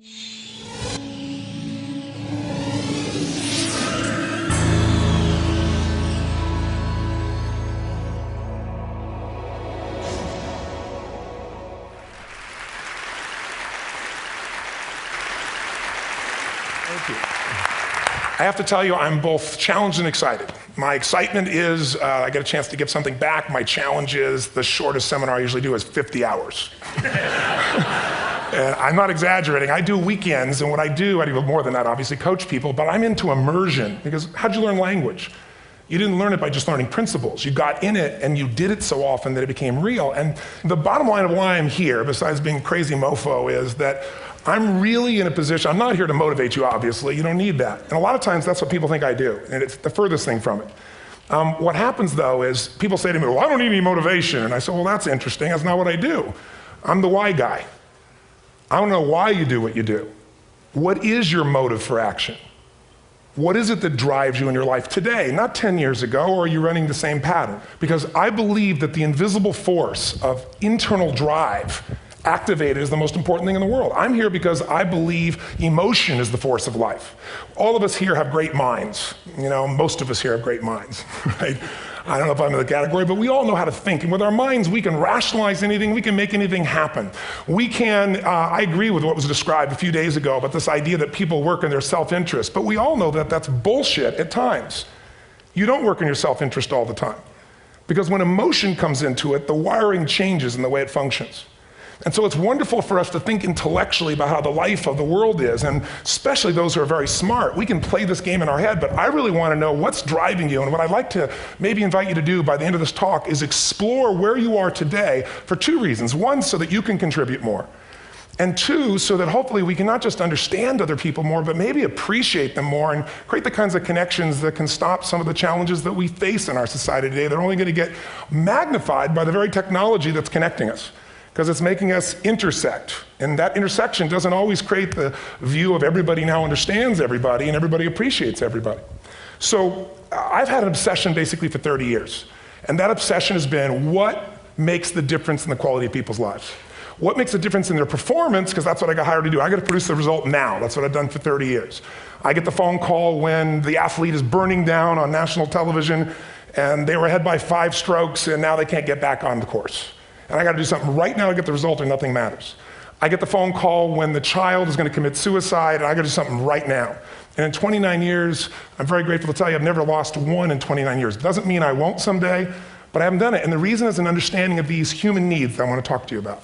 Thank you. I have to tell you, I'm both challenged and excited. My excitement is I get a chance to give something back. My challenge is the shortest seminar I usually do is 50 hours. And I'm not exaggerating. I do weekends, and what I do more than that, obviously, coach people, but I'm into immersion, because how'd you learn language? You didn't learn it by just learning principles. You got in it, and you did it so often that it became real. And the bottom line of why I'm here, besides being a crazy mofo, is that I'm really in a position, I'm not here to motivate you, obviously. You don't need that. And a lot of times, that's what people think I do, and it's the furthest thing from it. What happens, though, is people say to me, well, I don't need any motivation. And I say, well, that's interesting. That's not what I do. I'm the why guy. I don't know why you do what you do. What is your motive for action? What is it that drives you in your life today, not 10 years ago, or are you running the same pattern? Because I believe that the invisible force of internal drive activated is the most important thing in the world. I'm here because I believe emotion is the force of life. All of us here have great minds. You know, most of us here have great minds, right? I don't know if I'm in the category, but we all know how to think. And with our minds, we can rationalize anything. We can make anything happen. We can, I agree with what was described a few days ago about this idea that people work in their self-interest. But we all know that that's bullshit at times. You don't work in your self-interest all the time. Because when emotion comes into it, the wiring changes in the way it functions. And so it's wonderful for us to think intellectually about how the life of the world is, and especially those who are very smart. We can play this game in our head, but I really want to know what's driving you. And what I'd like to maybe invite you to do by the end of this talk is explore where you are today for two reasons. One, so that you can contribute more. And two, so that hopefully we can not just understand other people more, but maybe appreciate them more and create the kinds of connections that can stop some of the challenges that we face in our society today. They're only going to get magnified by the very technology that's connecting us, because it's making us intersect. And that intersection doesn't always create the view of everybody now understands everybody and everybody appreciates everybody. So I've had an obsession basically for 30 years. And that obsession has been what makes the difference in the quality of people's lives? What makes a difference in their performance? Because that's what I got hired to do. I got to produce the result now. That's what I've done for 30 years. I get the phone call when the athlete is burning down on national television and they were ahead by 5 strokes and now they can't get back on the course. And I got to do something right now to get the result or nothing matters. I get the phone call when the child is going to commit suicide, and I got to do something right now. And in 29 years, I'm very grateful to tell you I've never lost one in 29 years. It doesn't mean I won't someday, but I haven't done it. And the reason is an understanding of these human needs that I want to talk to you about.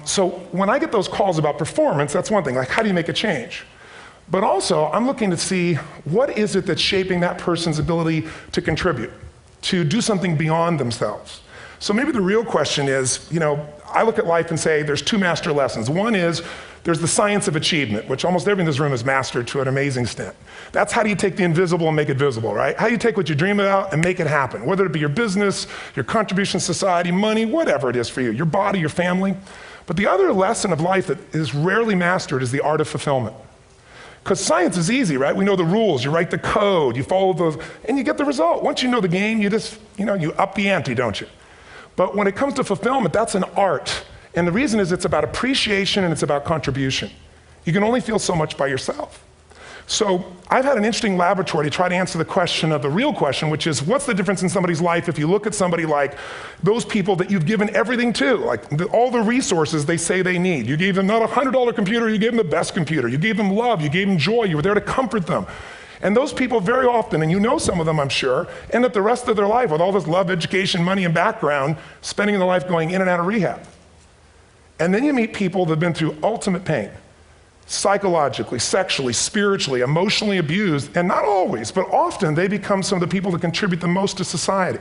So when I get those calls about performance, that's one thing, like how do you make a change? But also, I'm looking to see what is it that's shaping that person's ability to contribute, to do something beyond themselves. So maybe the real question is, you know, I look at life and say there's 2 master lessons. One is there's the science of achievement, which almost everyone in this room has mastered to an amazing extent. That's how do you take the invisible and make it visible, right? How do you take what you dream about and make it happen, whether it be your business, your contribution to society, money, whatever it is for you, your body, your family. But the other lesson of life that is rarely mastered is the art of fulfillment. Because science is easy, right? We know the rules, you write the code, you follow those, and you get the result. Once you know the game, you just, you up the ante, don't you? But when it comes to fulfillment, that's an art. And the reason is it's about appreciation and it's about contribution. You can only feel so much by yourself. So I've had an interesting laboratory to try to answer the question of the real question, which is what's the difference in somebody's life if you look at somebody like those people that you've given everything to, like all the resources they say they need. You gave them not a $100 computer, you gave them the best computer. You gave them love, you gave them joy, you were there to comfort them. And those people very often, and you know some of them I'm sure, end up the rest of their life with all this love, education, money, and background, spending their life going in and out of rehab. And then you meet people that have been through ultimate pain, psychologically, sexually, spiritually, emotionally abused, and not always, but often they become some of the people that contribute the most to society.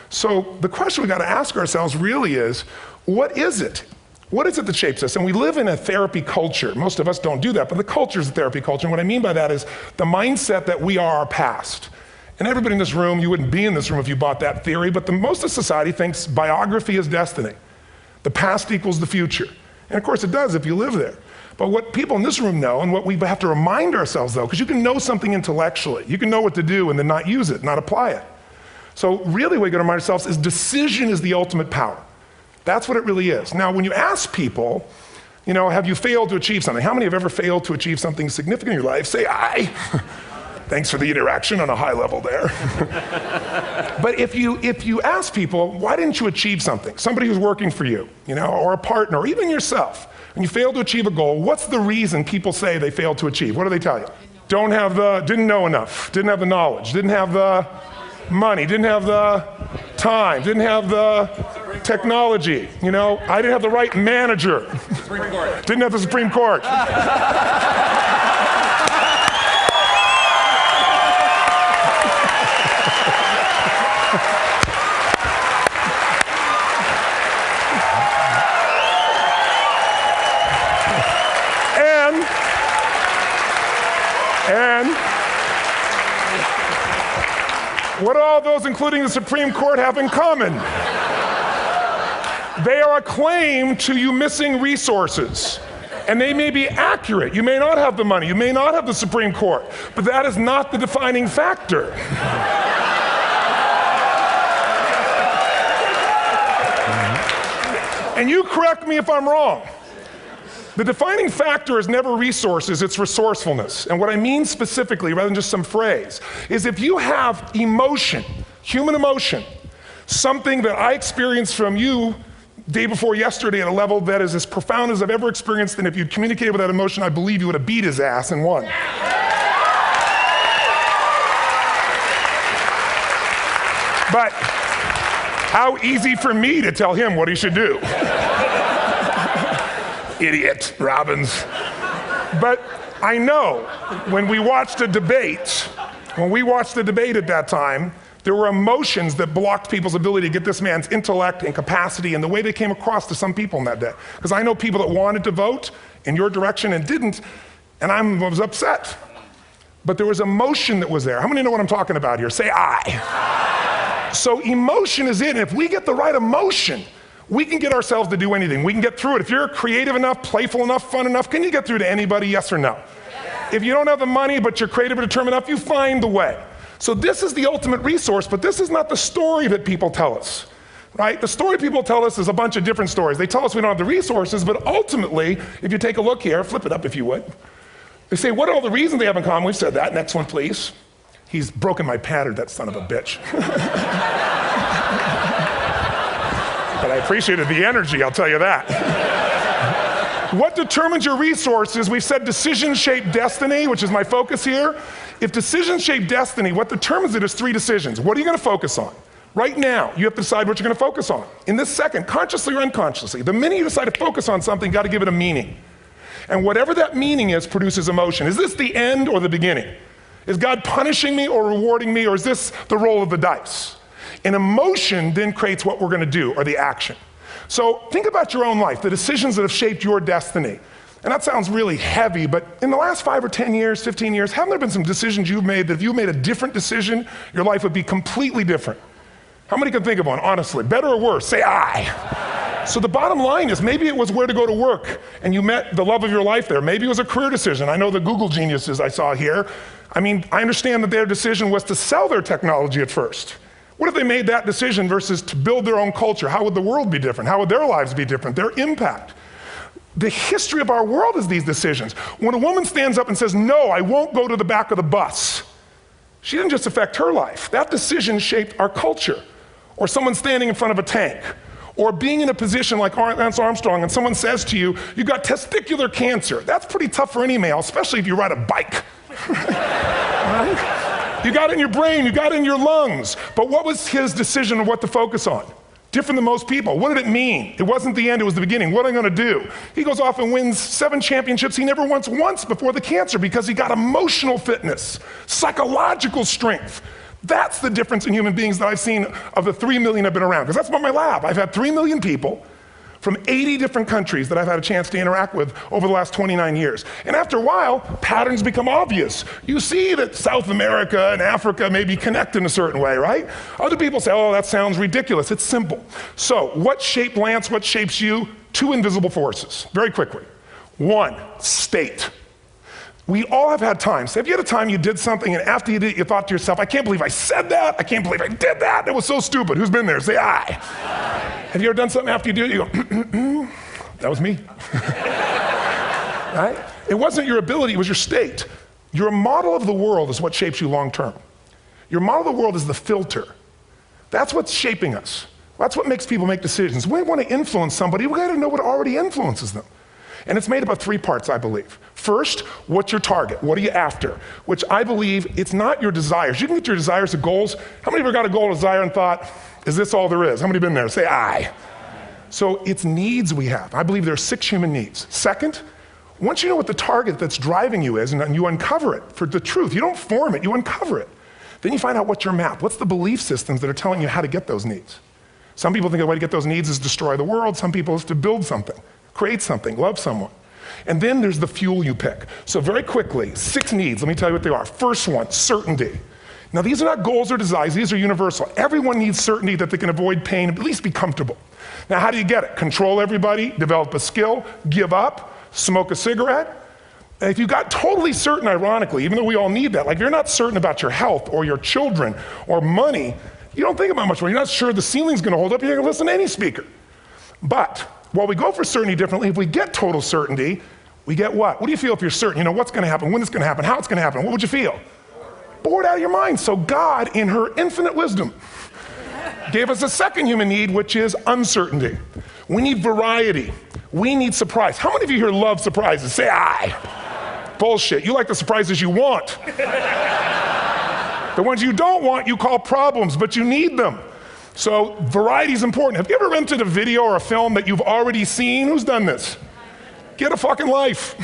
So the question we got to ask ourselves really is, what is it? What is it that shapes us? And we live in a therapy culture. Most of us don't do that, but the culture is a therapy culture. And what I mean by that is the mindset that we are our past. And everybody in this room, you wouldn't be in this room if you bought that theory, but most of society thinks biography is destiny. The past equals the future. And of course it does if you live there. But what people in this room know, and what we have to remind ourselves though, because you can know something intellectually, you can know what to do and then not use it, not apply it. So really what we got to remind ourselves is decision is the ultimate power. That's what it really is. Now, when you ask people, You know, have you failed to achieve something? How many have ever failed to achieve something significant in your life? Say aye. Thanks for the interaction on a high level there. But if you ask people, why didn't you achieve something? Somebody who's working for you, you know, or a partner, or even yourself, and you failed to achieve a goal, what's the reason people say they failed to achieve? What do they tell you? Didn't know enough, didn't have the knowledge, didn't have the money, didn't have the time, didn't have the technology, you know, I didn't have the right manager, didn't have the Supreme Court. And what do all those, including the Supreme Court, have in common? They are a claim to you missing resources. And they may be accurate. You may not have the money. You may not have the Supreme Court. But that is not the defining factor. And you correct me if I'm wrong. The defining factor is never resources, it's resourcefulness. And what I mean specifically, rather than just some phrase, is if you have emotion, human emotion, something that I experienced from you day before yesterday at a level that is as profound as I've ever experienced, and if you'd communicated with that emotion, I believe you would have beat his ass and won. But how easy for me to tell him what he should do. Idiot, Robbins. But I know when we watched a debate, at that time, there were emotions that blocked people's ability to get this man's intellect and capacity and the way they came across to some people in that day. Because I know people that wanted to vote in your direction and didn't, and I was upset. But there was emotion that was there. How many know what I'm talking about here? Say aye. So emotion is it, and if we get the right emotion, we can get ourselves to do anything. We can get through it. If you're creative enough, playful enough, fun enough, can you get through to anybody, yes or no? Yes. If you don't have the money, but you're creative and determined enough, you find the way. So this is the ultimate resource, but this is not the story that people tell us, right? The story people tell us is a bunch of different stories. They tell us we don't have the resources, but ultimately, if you take a look here, flip it up if you would. They say, what are all the reasons they have in common? We've said that. Next one, please. He's broken my pattern, that son of a bitch. But I appreciated the energy, I'll tell you that. What determines your resources? We've said decisions shape destiny, which is my focus here. If decisions shape destiny, what determines it is 3 decisions. What are you going to focus on? Right now, you have to decide what you're going to focus on. In this second, consciously or unconsciously, the minute you decide to focus on something, you've got to give it a meaning. And whatever that meaning is produces emotion. Is this the end or the beginning? Is God punishing me or rewarding me, or is this the roll of the dice? And emotion then creates what we're going to do, or the action. So think about your own life, the decisions that have shaped your destiny. And that sounds really heavy, but in the last 5 or 10 years, 15 years, haven't there been some decisions you've made that if you made a different decision, your life would be completely different? How many can think of one, honestly? Better or worse? Say aye. So the bottom line is maybe it was where to go to work and you met the love of your life there. Maybe it was a career decision. I know the Google geniuses I saw here. I mean, I understand that their decision was to sell their technology at first. What if they made that decision versus to build their own culture? How would the world be different? How would their lives be different? Their impact. The history of our world is these decisions. When a woman stands up and says, no, I won't go to the back of the bus, she didn't just affect her life. That decision shaped our culture. Or someone standing in front of a tank. Or being in a position like Lance Armstrong and someone says to you, you've got testicular cancer. That's pretty tough for any male, especially if you ride a bike. Right? You got it in your brain, you got it in your lungs. But what was his decision of what to focus on? Different than most people. What did it mean? It wasn't the end, it was the beginning. What am I going to do? He goes off and wins 7 championships he never won once before the cancer because he got emotional fitness, psychological strength. That's the difference in human beings that I've seen of the 3 million I've been around. Because that's what my lab. I've had 3 million people from 80 different countries that I've had a chance to interact with over the last 29 years. And after a while, patterns become obvious. You see that South America and Africa maybe connect in a certain way, right? Other people say, oh, that sounds ridiculous. It's simple. So what shaped Lance, what shapes you? 2 invisible forces, very quickly. 1, state. We all have had times. Have you had a time you did something and after you did it, you thought to yourself, I can't believe I said that. I can't believe I did that. That was so stupid. Who's been there? Say aye. Have you ever done something after you do it, you go, that was me. right? It wasn't your ability, it was your state. Your model of the world is what shapes you long term. Your model of the world is the filter. That's what's shaping us. That's what makes people make decisions. When we want to influence somebody, we gotta know what already influences them. And it's made up of 3 parts, I believe. First, what's your target? What are you after? Which I believe, it's not your desires. You can get your desires to goals. How many of you got a goal, a desire, and thought, is this all there is? How many have been there? Say aye. So it's needs we have. I believe there are 6 human needs. Second, once you know what the target that's driving you is, and you uncover it for the truth, you don't form it, you uncover it. Then you find out what's your map. What's the belief systems that are telling you how to get those needs? Some people think the way to get those needs is destroy the world. Some people is to build something, create something, love someone. And then there's the fuel you pick. So very quickly, 6 needs, let me tell you what they are. First one, certainty. Now these are not goals or desires, these are universal. Everyone needs certainty that they can avoid pain, at least be comfortable. Now how do you get it? Control everybody, develop a skill, give up, smoke a cigarette. And if you got totally certain, ironically, even though we all need that, like if you're not certain about your health or your children or money, you don't think about much more. You're not sure the ceiling's gonna hold up, you're gonna listen to any speaker. But while we go for certainty differently, if we get total certainty, we get what? What do you feel if you're certain? You know what's gonna happen, when it's gonna happen, how it's gonna happen, what would you feel? Bored out of your mind. So God, in her infinite wisdom, gave us a second human need, which is uncertainty. We need variety. We need surprise. How many of you here love surprises? Say aye. Bullshit, you like the surprises you want. The ones you don't want, you call problems, but you need them. So variety is important. Have you ever rented a video or a film that you've already seen? Who's done this? Get a fucking life.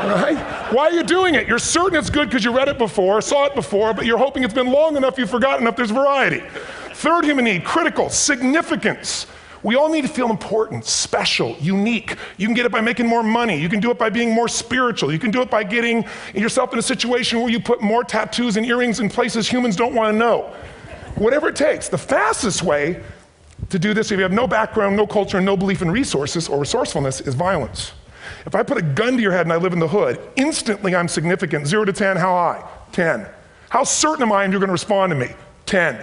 Right? Why are you doing it? You're certain it's good because you read it before, saw it before, but you're hoping it's been long enough you've forgotten enough there's variety. Third human need, critical, significance. We all need to feel important, special, unique. You can get it by making more money. You can do it by being more spiritual. You can do it by getting yourself in a situation where you put more tattoos and earrings in places humans don't want to know. Whatever it takes. The fastest way to do this, if you have no background, no culture, and no belief in resources or resourcefulness, is violence. If I put a gun to your head and I live in the hood, instantly I'm significant. 0 to 10, how high? 10. How certain am I you're gonna respond to me? 10.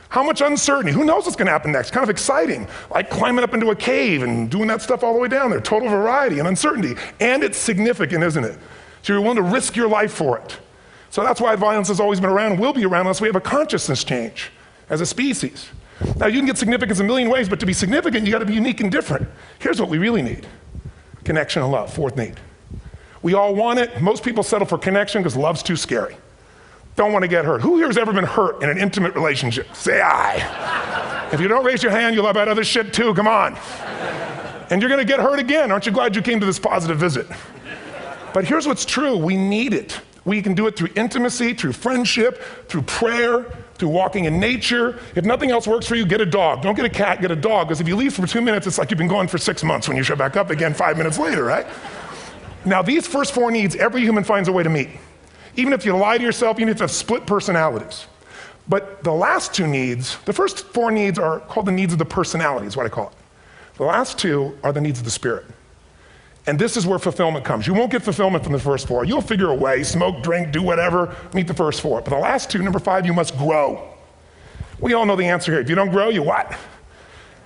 How much uncertainty? Who knows what's gonna happen next? Kind of exciting, like climbing up into a cave and doing that stuff all the way down there. Total variety and uncertainty. And it's significant, isn't it? So you're willing to risk your life for it. So that's why violence has always been around and will be around unless we have a consciousness change as a species. Now you can get significance a million ways, but to be significant, you gotta be unique and different. Here's what we really need. Connection and love, fourth need. We all want it. Most people settle for connection because love's too scary. Don't want to get hurt. Who here has ever been hurt in an intimate relationship? Say aye. If you don't raise your hand, you'll have about other shit too, come on. And you're gonna get hurt again. Aren't you glad you came to this positive visit? But here's what's true, we need it. We can do it through intimacy, through friendship, through prayer, through walking in nature. If nothing else works for you, get a dog. Don't get a cat, get a dog, because if you leave for 2 minutes, it's like you've been gone for 6 months when you show back up again 5 minutes later, right? Now these first 4 needs, every human finds a way to meet. Even if you lie to yourself, even if you have split personalities. But the last 2 needs, the first 4 needs are called the needs of the personality, is what I call it. The last 2 are the needs of the spirit. And this is where fulfillment comes. You won't get fulfillment from the first 4. You'll figure a way, smoke, drink, do whatever, meet the first 4. But the last 2, number 5, you must grow. We all know the answer here. If you don't grow, you what?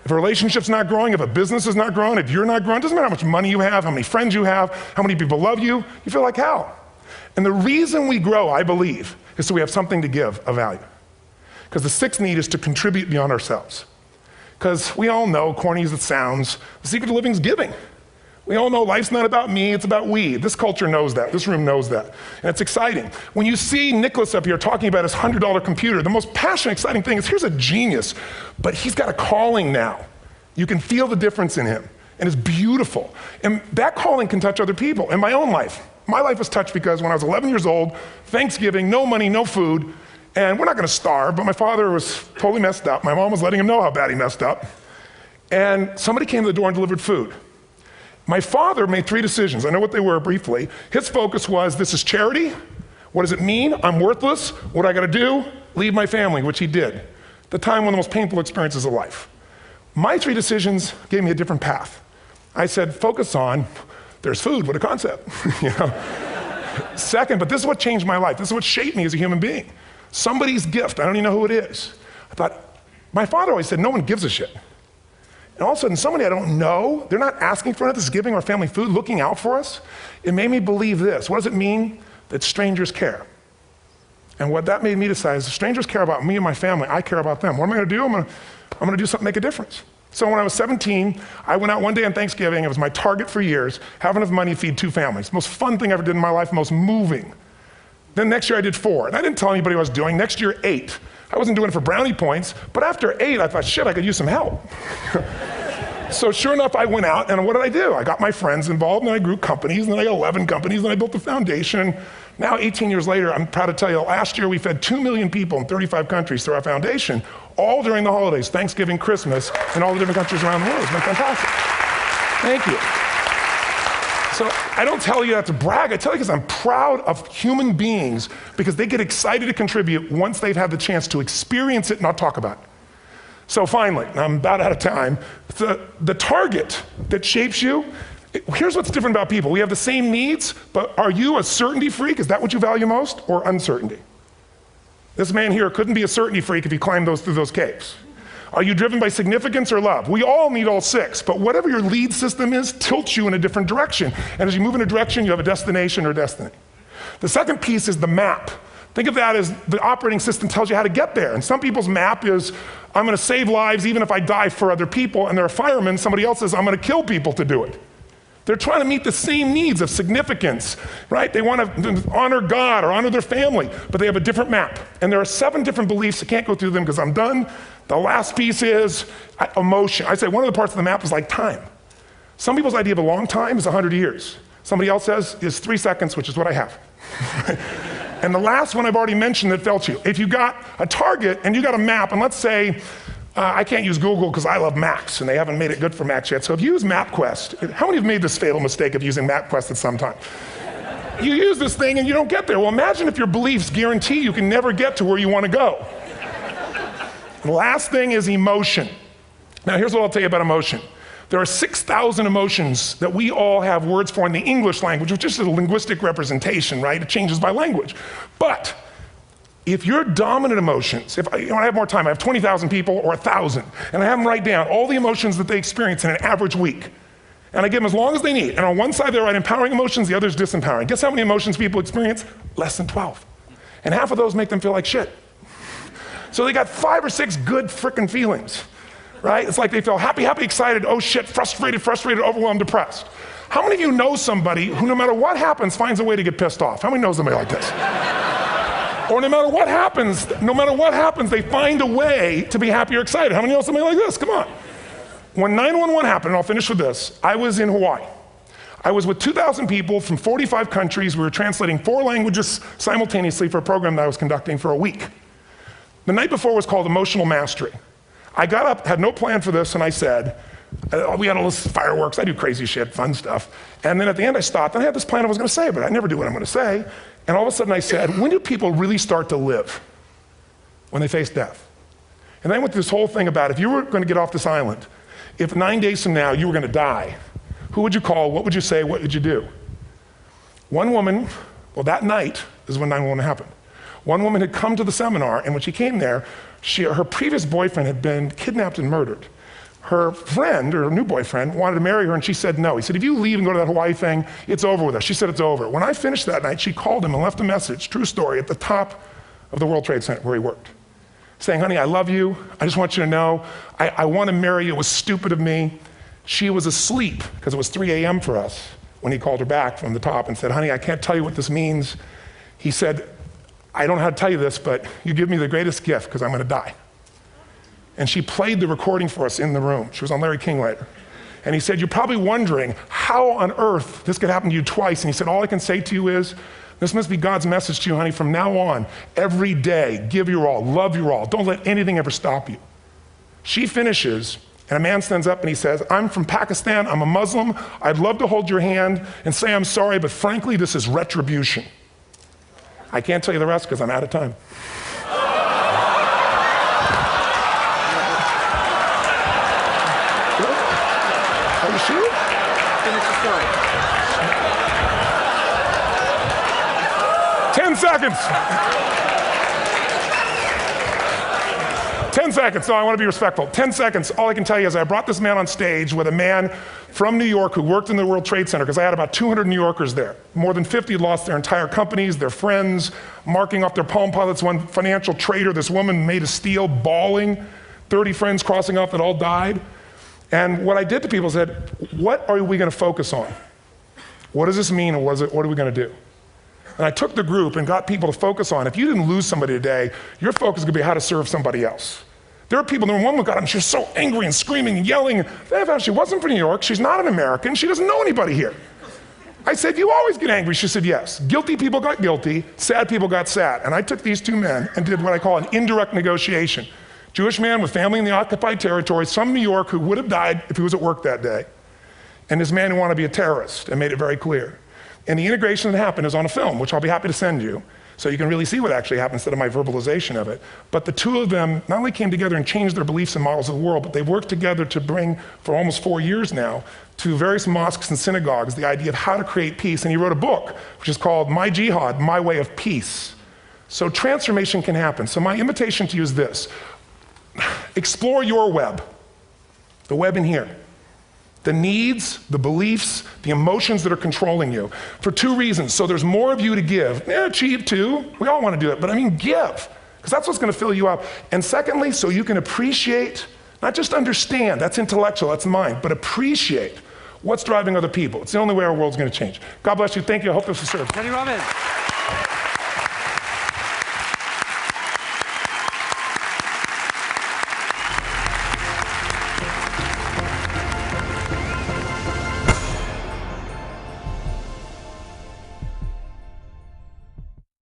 If a relationship's not growing, if a business is not growing, if you're not growing, it doesn't matter how much money you have, how many friends you have, how many people love you, you feel like hell. And the reason we grow, I believe, is so we have something to give of value. Because the 6th need is to contribute beyond ourselves. Because we all know, corny as it sounds, the secret of living is giving. We all know life's not about me, it's about we. This culture knows that, this room knows that. And it's exciting. When you see Nicholas up here talking about his $100 computer, the most passionate, exciting thing is here's a genius, but he's got a calling now. You can feel the difference in him, and it's beautiful. And that calling can touch other people. In my own life, my life was touched because when I was 11 years old, Thanksgiving, no money, no food, and we're not gonna starve, but my father was totally messed up. My mom was letting him know how bad he messed up. And somebody came to the door and delivered food. My father made 3 decisions. I know what they were briefly. His focus was, this is charity. What does it mean? I'm worthless. What I gotta do? Leave my family, which he did. At the time, one of the most painful experiences of life. My 3 decisions gave me a different path. I said, focus on, there's food, what a concept. You know? Second, but this is what changed my life. This is what shaped me as a human being. Somebody's gift, I don't even know who it is. I thought, my father always said, no one gives a shit. And all of a sudden, somebody I don't know, they're not asking for it, this is giving our family food, looking out for us. It made me believe this. What does it mean? That strangers care. And what that made me decide is if strangers care about me and my family, I care about them. What am I gonna do? I'm gonna do something to make a difference. So when I was 17, I went out one day on Thanksgiving. It was my target for years, have enough money to feed 2 families. Most fun thing I ever did in my life, most moving. Then next year I did 4, and I didn't tell anybody what I was doing. Next year, 8. I wasn't doing it for brownie points, but after 8, I thought, shit, I could use some help. So sure enough, I went out, and what did I do? I got my friends involved, and I grew companies, and then I got 11 companies, and I built a foundation. Now, 18 years later, I'm proud to tell you, last year we fed 2 million people in 35 countries through our foundation, all during the holidays, Thanksgiving, Christmas, in all the different countries around the world. It's been fantastic. Thank you. So I don't tell you that to brag, I tell you because I'm proud of human beings because they get excited to contribute once they've had the chance to experience it, not talk about it. So finally, I'm about out of time, the target that shapes you, here's what's different about people. We have the same needs, but are you a certainty freak? Is that what you value most, or uncertainty? This man here couldn't be a certainty freak if he climbed through those caves. Are you driven by significance or love? We all need all 6, but whatever your lead system is tilts you in a different direction. And as you move in a direction, you have a destination or destiny. The second piece is the map. Think of that as the operating system tells you how to get there. And some people's map is, I'm gonna save lives even if I die for other people, and they're a fireman. Somebody else says, I'm gonna kill people to do it. They're trying to meet the same needs of significance, right? They want to honor God or honor their family, but they have a different map. And there are 7 different beliefs. I can't go through them because I'm done. The last piece is emotion. I say one of the parts of the map is like time. Some people's idea of a long time is 100 years. Somebody else says is 3 seconds, which is what I have. And the last one I've already mentioned that felt you. If you got a target and you got a map, and let's say, I can't use Google because I love Macs and they haven't made it good for Macs yet. So if you use MapQuest, how many have made this fatal mistake of using MapQuest at some time? You use this thing and you don't get there. Well, imagine if your beliefs guarantee you can never get to where you want to go. The last thing is emotion. Now here's what I'll tell you about emotion. There are 6,000 emotions that we all have words for in the English language, which is just a linguistic representation, right? It changes by language. But if your dominant emotions, if I have more time, I have 20,000 people or 1,000, and I have them write down all the emotions that they experience in an average week. And I give them as long as they need. And on one side they write empowering emotions, the other is disempowering. Guess how many emotions people experience? Less than 12. And half of those make them feel like shit. So they got 5 or 6 good frickin' feelings, right? It's like they feel happy, happy, excited, oh shit, frustrated, overwhelmed, depressed. How many of you know somebody who no matter what happens finds a way to get pissed off? How many know somebody like this? Or no matter what happens, they find a way to be happy or excited. How many know somebody like this? Come on. When 9/11 happened, and I'll finish with this, I was in Hawaii. I was with 2,000 people from 45 countries. We were translating 4 languages simultaneously for a program that I was conducting for a week. The night before was called Emotional Mastery. I got up, had no plan for this, and I said, we had all this fireworks, I do crazy shit, fun stuff. And then at the end I stopped, and I had this plan I was gonna say, but I never do what I'm gonna say. And all of a sudden I said, when do people really start to live? When they face death. And then I went through this whole thing about if you were gonna get off this island, if 9 days from now you were gonna die, who would you call, what would you say, what would you do? One woman, well that night is when 9/11 happened. One woman had come to the seminar, and when she came there, her previous boyfriend had been kidnapped and murdered. Her friend, or her new boyfriend, wanted to marry her, and she said no. He said, if you leave and go to that Hawaii thing, it's over with us. She said it's over. When I finished that night, she called him and left a message, true story, at the top of the World Trade Center where he worked, saying, honey, I love you. I just want you to know, I want to marry you. It was stupid of me. She was asleep, because it was 3 a.m. for us, when he called her back from the top and said, honey, I can't tell you what this means. He said, I don't know how to tell you this, but you give me the greatest gift because I'm going to die. And she played the recording for us in the room. She was on Larry King later. And he said, you're probably wondering how on earth this could happen to you twice. And he said, all I can say to you is, this must be God's message to you, honey. From now on, every day, give your all, love your all. Don't let anything ever stop you. She finishes, and a man stands up and he says, I'm from Pakistan, I'm a Muslim. I'd love to hold your hand and say I'm sorry, but frankly, this is retribution. I can't tell you the rest because I'm out of time. Are you sure? Finish the story. 10 seconds. 10 seconds, no, I want to be respectful. 10 seconds, all I can tell you is I brought this man on stage with a man from New York who worked in the World Trade Center, because I had about 200 New Yorkers there. More than 50 lost their entire companies, their friends, marking off their Palm Pilots. One financial trader, this woman made of steel, bawling, 30 friends crossing off that all died. And what I did to people is said, what are we going to focus on? What does this mean, and what are we going to do? And I took the group and got people to focus on, if you didn't lose somebody today, your focus is going to be how to serve somebody else. There are people, one woman got up, she was so angry and screaming and yelling. And she wasn't from New York, she's not an American, she doesn't know anybody here. I said, you always get angry. She said, yes. Guilty people got guilty, sad people got sad. And I took these two men and did what I call an indirect negotiation. Jewish man with family in the occupied territories from New York who would have died if he was at work that day. And this man who wanted to be a terrorist, and made it very clear. And the integration that happened is on a film, which I'll be happy to send you, so you can really see what actually happened instead of my verbalization of it. But the two of them not only came together and changed their beliefs and models of the world, but they've worked together to bring, for almost 4 years now, to various mosques and synagogues, the idea of how to create peace. And he wrote a book, which is called My Jihad, My Way of Peace. So transformation can happen. So my invitation to you is this. Explore your web, the web in here. The needs, the beliefs, the emotions that are controlling you, for two reasons. So there's more of you to give. Achieve too, we all want to do it, but I mean give, because that's what's going to fill you up. And secondly, so you can appreciate, not just understand, that's intellectual, that's mind, but appreciate what's driving other people. It's the only way our world's going to change. God bless you, thank you, I hope this was served. Kenny Robbins.